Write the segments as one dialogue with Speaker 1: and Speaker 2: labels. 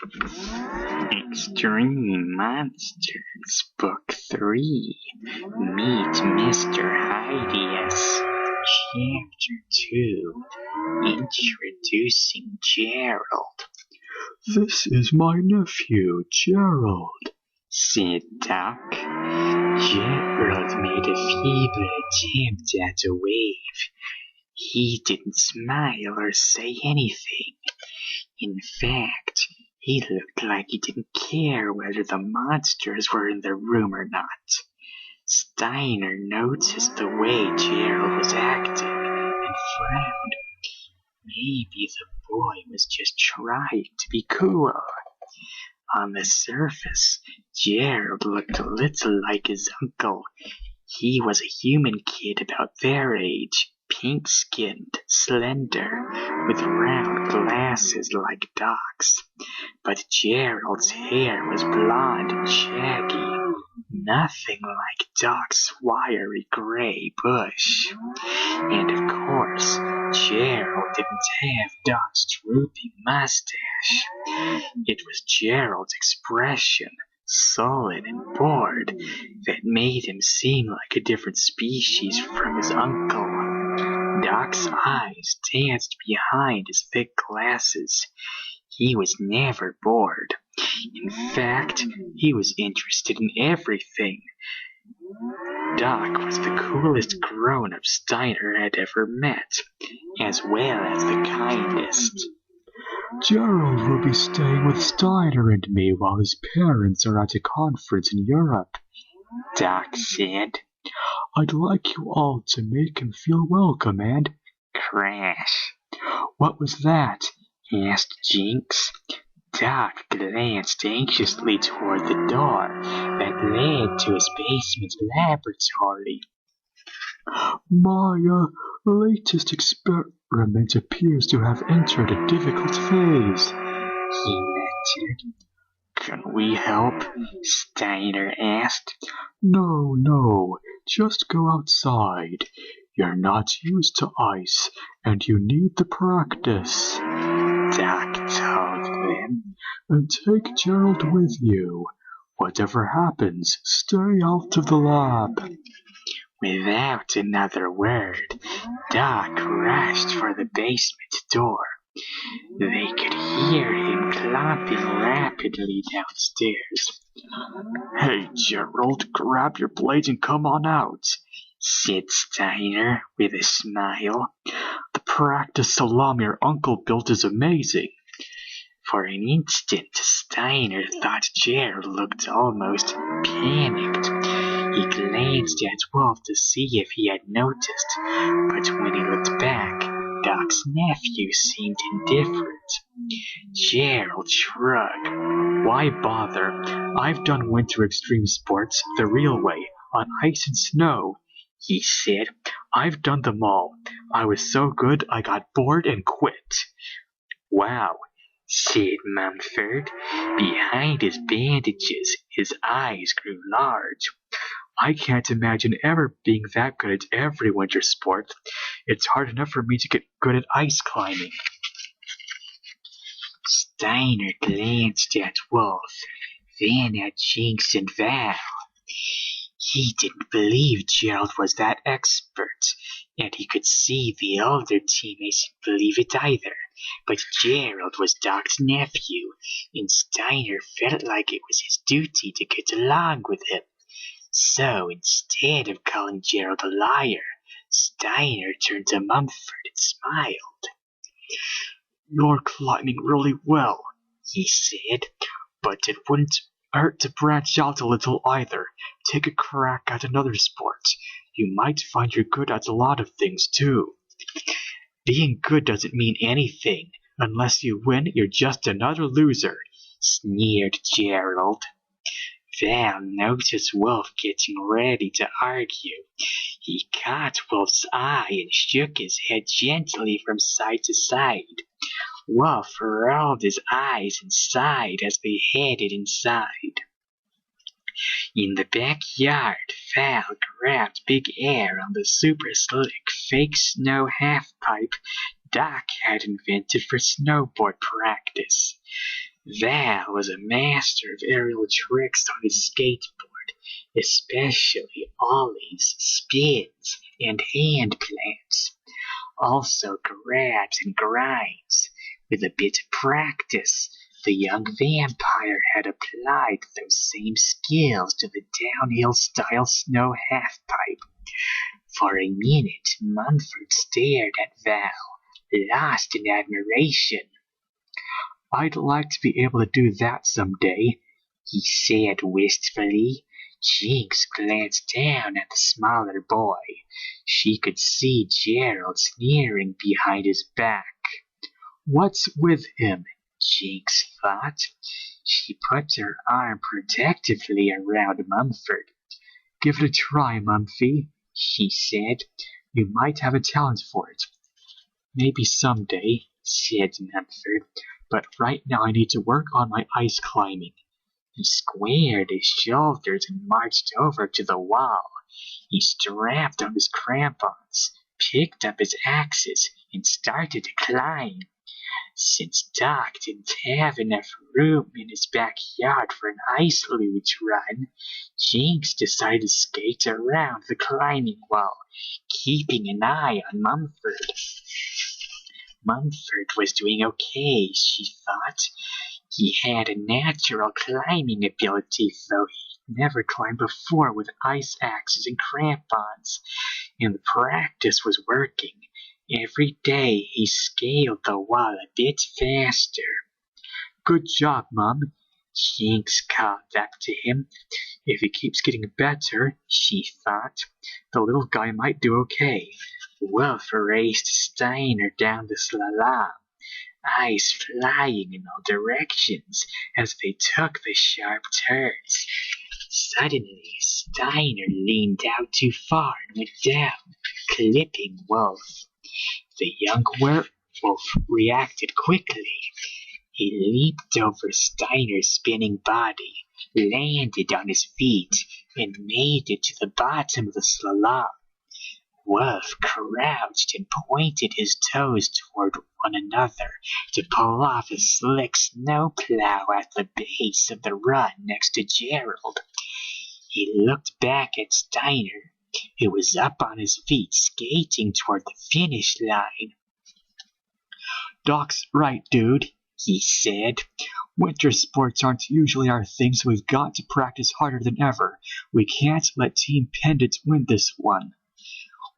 Speaker 1: Extreme Monsters, Book 3. Meet Mr. Hydeous. Chapter 2. Introducing Gerald.
Speaker 2: "This is my nephew, Gerald,"
Speaker 1: said Doc. Gerald made a feeble attempt at a wave. He didn't smile or say anything. In fact, he looked like he didn't care whether the monsters were in the room or not. Steiner noticed the way Gerald was acting and frowned. Maybe the boy was just trying to be cool. On the surface, Gerald looked a little like his uncle. He was a human kid about their age, pink-skinned, slender, with round glasses like Doc's. But Gerald's hair was blonde and shaggy, nothing like Doc's wiry gray bush. And of course, Gerald didn't have Doc's drooping mustache. It was Gerald's expression, sullen and bored, that made him seem like a different species from his uncle. Doc's eyes danced behind his thick glasses. He was never bored. In fact, he was interested in everything. Doc was the coolest grown-up Steiner had ever met, as well as the kindest.
Speaker 2: "Gerald will be staying with Steiner and me while his parents are at a conference in Europe,"
Speaker 1: Doc said.
Speaker 2: "I'd like you all to make him feel welcome and—"
Speaker 1: Crash.
Speaker 2: "What was that?"
Speaker 1: asked Jinx. Doc glanced anxiously toward the door that led to his basement laboratory.
Speaker 2: "My, latest experiment appears to have entered a difficult phase,"
Speaker 1: he muttered. "Can we help?" Steiner asked.
Speaker 2: No, just go outside. You're not used to ice, and you need the practice,"
Speaker 1: Doc told them.
Speaker 2: "And take Gerald with you. Whatever happens, stay out of the lab."
Speaker 1: Without another word, Doc rushed for the basement door. They could hear him clomping rapidly downstairs.
Speaker 2: "Hey, Gerald, grab your blades and come on out,"
Speaker 1: said Steiner with a smile.
Speaker 2: "The practice salami your uncle built is amazing."
Speaker 1: For an instant, Steiner thought Gerald looked almost panicked. He glanced at Wulf to see if he had noticed, but when he looked back, Doc's nephew seemed indifferent. Gerald shrugged.
Speaker 2: "Why bother? I've done winter extreme sports the real way, on ice and snow," he said. "I've done them all. I was so good I got bored and quit."
Speaker 1: "Wow," said Mumford. Behind his bandages, his eyes grew large.
Speaker 2: "I can't imagine ever being that good at every winter sport. It's hard enough for me to get good at ice climbing."
Speaker 1: Steiner glanced at Wulf, then at Jinx and Val. He didn't believe Gerald was that expert, and he could see the older teammates didn't believe it either. But Gerald was Doc's nephew, and Steiner felt like it was his duty to get along with him. So instead of calling Gerald a liar, Steiner turned to Mumford and smiled.
Speaker 2: "You're climbing really well,"
Speaker 1: he said,
Speaker 2: "but it wouldn't hurt to branch out a little either. Take a crack at another sport. You might find you're good at a lot of things too." "Being good doesn't mean anything. Unless you win, you're just another loser,"
Speaker 1: sneered Gerald. Val noticed Wulf getting ready to argue. He caught Wulf's eye and shook his head gently from side to side. Wulf rolled his eyes and sighed as they headed inside. In the backyard, Val grabbed big air on the super slick fake snow half-pipe Doc had invented for snowboard practice. Val was a master of aerial tricks on his skateboard, especially ollies, spins, and hand plants. Also grabs and grinds. With a bit of practice, the young vampire had applied those same skills to the downhill-style snow halfpipe. For a minute, Mumford stared at Val, lost in admiration.
Speaker 2: I'd like to be able to do that someday,
Speaker 1: he said wistfully. Jinx glanced down at the smaller boy. She could see Gerald sneering behind his back.
Speaker 2: What's with him?
Speaker 1: Jinx thought. She put her arm protectively around Mumford.
Speaker 2: Give it a try, Mumphy,
Speaker 1: she said.
Speaker 2: You might have a talent for it.
Speaker 1: Maybe someday, said Mumford,
Speaker 2: but right now I need to work on my ice climbing.
Speaker 1: He squared his shoulders and marched over to the wall. He strapped on his crampons, picked up his axes, and started to climb. Since Doc didn't have enough room in his backyard for an ice luge run, Jinx decided to skate around the climbing wall, keeping an eye on Mumford. Mumford was doing okay, she thought. He had a natural climbing ability, though he'd never climbed before with ice axes and crampons, and the practice was working. Every day he scaled the wall a bit faster.
Speaker 2: Good job, Mum,
Speaker 1: Jinx called up to him.
Speaker 2: If he keeps getting better,
Speaker 1: she thought,
Speaker 2: the little guy might do okay.
Speaker 1: Wulf raced Steiner down the slalom, eyes flying in all directions as they took the sharp turns. Suddenly, Steiner leaned out too far and went down, clipping Wulf. The young werewolf reacted quickly. He leaped over Steiner's spinning body, landed on his feet, and made it to the bottom of the slalom. Wulf crouched and pointed his toes toward one another to pull off a slick snowplow at the base of the run next to Gerald. He looked back at Steiner, who was up on his feet skating toward the finish line.
Speaker 2: Doc's right, dude,
Speaker 1: he said.
Speaker 2: Winter sports aren't usually our thing, so we've got to practice harder than ever. We can't let Team Pendant win this one.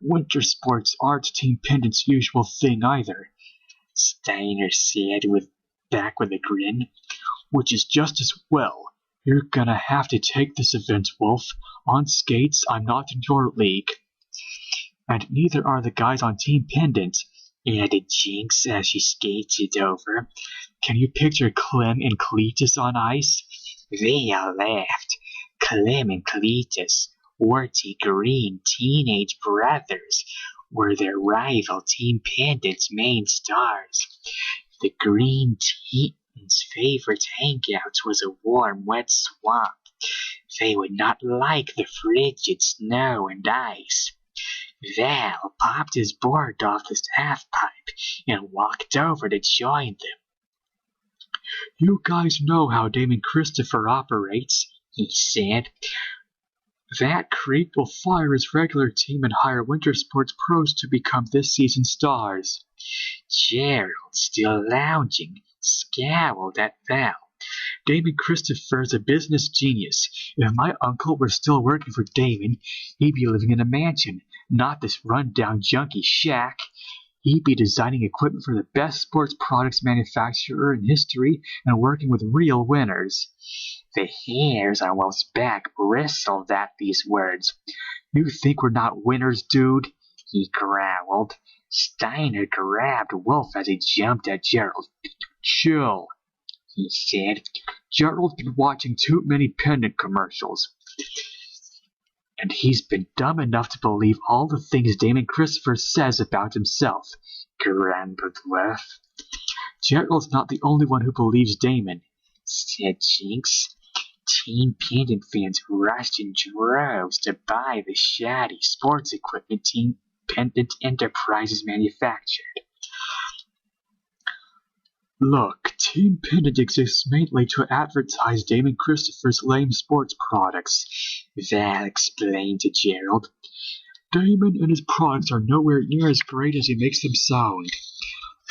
Speaker 2: Winter sports aren't Team Pendant's usual thing either,
Speaker 1: Steiner said back with a grin.
Speaker 2: Which is just as well. You're gonna have to take this event, Wulf. On skates, I'm not in your league. And neither are the guys on Team Pendant,
Speaker 1: added Jinx as she skated over.
Speaker 2: Can you picture Clem and Cletus on ice?
Speaker 1: They all laughed. Clem and Cletus, warty green teenage brothers, were their rival Team Pendant's main stars. The green team's favorite hangout was a warm, wet swamp. They would not like the frigid snow and ice. Val popped his board off his half-pipe and walked over to join them.
Speaker 2: You guys know how Damon Christopher operates,
Speaker 1: he said.
Speaker 2: That creep will fire his regular team and hire winter sports pros to become this season's stars.
Speaker 1: Gerald, still lounging, scowled at Val.
Speaker 2: Damon Christopher is a business genius. If my uncle were still working for Damon, he'd be living in a mansion, not this run-down junky shack. He'd be designing equipment for the best sports products manufacturer in history and working with real winners.
Speaker 1: The hairs on Wulf's back bristled at these words.
Speaker 2: You think we're not winners, dude?
Speaker 1: He growled. Steiner grabbed Wulf as he jumped at Gerald.
Speaker 2: Chill,
Speaker 1: he said.
Speaker 2: Gerald's been watching too many Pendant commercials. And he's been dumb enough to believe all the things Damon Christopher says about himself,
Speaker 1: grumbled Wulf.
Speaker 2: Gerald's not the only one who believes Damon,
Speaker 1: said Jinx. Team Pendant fans rushed in droves to buy the shoddy sports equipment Team Pendant Enterprises manufactured.
Speaker 2: Look, Team Pendant exists mainly to advertise Damon Christopher's lame sports products,
Speaker 1: Val explained to Gerald.
Speaker 2: Damon and his products are nowhere near as great as he makes them sound.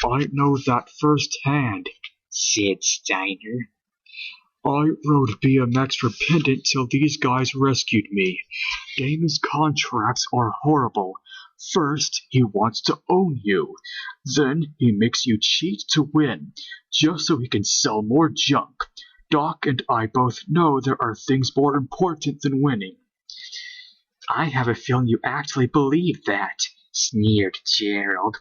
Speaker 2: I know that firsthand,
Speaker 1: said Steiner.
Speaker 2: I rode BMX for Pendant till these guys rescued me. Damon's contracts are horrible. First, he wants to own you. Then, he makes you cheat to win, just so he can sell more junk. Doc and I both know there are things more important than winning.
Speaker 1: I have a feeling you actually believe that, sneered Gerald.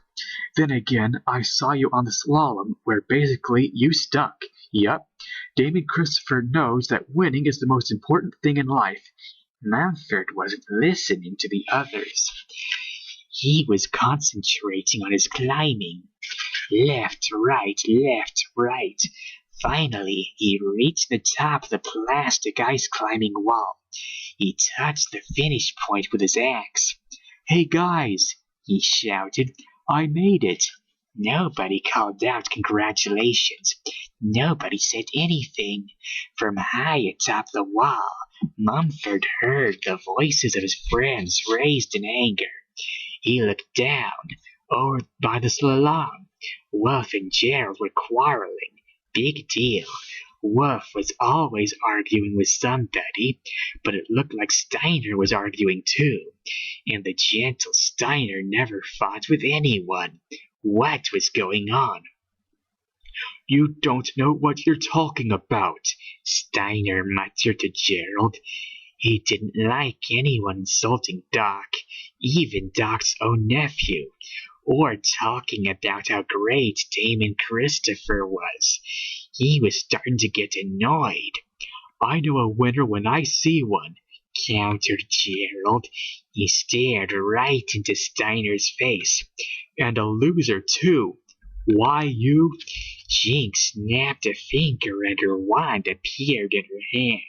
Speaker 2: Then again, I saw you on the slalom, where basically you stuck. Yup, Damon Christopher knows that winning is the most important thing in life.
Speaker 1: Mumford wasn't listening to the others. He was concentrating on his climbing. Left, right, left, right. Finally, he reached the top of the plastic ice climbing wall. He touched the finish point with his axe.
Speaker 2: Hey guys, he shouted, I made it.
Speaker 1: Nobody called out congratulations. Nobody said anything. From high atop the wall, Mumford heard the voices of his friends raised in anger. He looked down, over by the slalom. Wulf and Gerald were quarreling. Big deal. Wulf was always arguing with somebody, but it looked like Steiner was arguing too. And the gentle Steiner never fought with anyone. What was going on?
Speaker 2: You don't know what you're talking about,
Speaker 1: Steiner muttered to Gerald. He didn't like anyone insulting Doc, even Doc's own nephew, or talking about how great Damon Christopher was. He was starting to get annoyed.
Speaker 2: I know a winner when I see one,
Speaker 1: countered Gerald. He stared right into Steiner's face.
Speaker 2: And a loser, too. Why, you?
Speaker 1: Jinx snapped a finger and her wand appeared in her hand.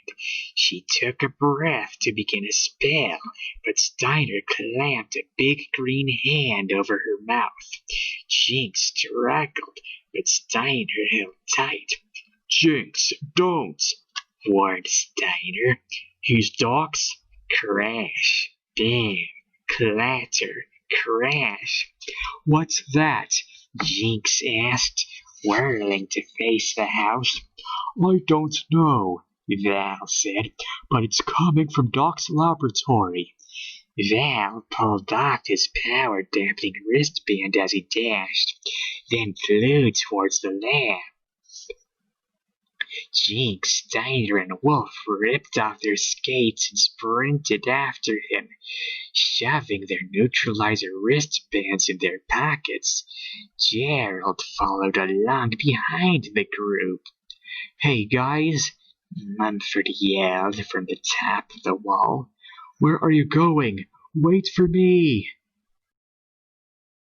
Speaker 1: She took a breath to begin a spell, but Steiner clamped a big green hand over her mouth. Jinx struggled, but Steiner held tight.
Speaker 2: Jinx, don't,
Speaker 1: warned Steiner.
Speaker 2: He's Doc's.
Speaker 1: Crash, bam, clatter, crash.
Speaker 2: What's that?
Speaker 1: Jinx asked, whirling to face the house.
Speaker 2: I don't know,
Speaker 1: Val said,
Speaker 2: but it's coming from Doc's laboratory.
Speaker 1: Val pulled off his power-dampening wristband as he dashed, then flew towards the lab. Jinx, Steiner, and Wulf ripped off their skates and sprinted after him, shoving their neutralizer wristbands in their pockets. Gerald followed along behind the group.
Speaker 2: Hey guys,
Speaker 1: Mumford yelled from the top of the wall.
Speaker 2: Where are you going? Wait for me!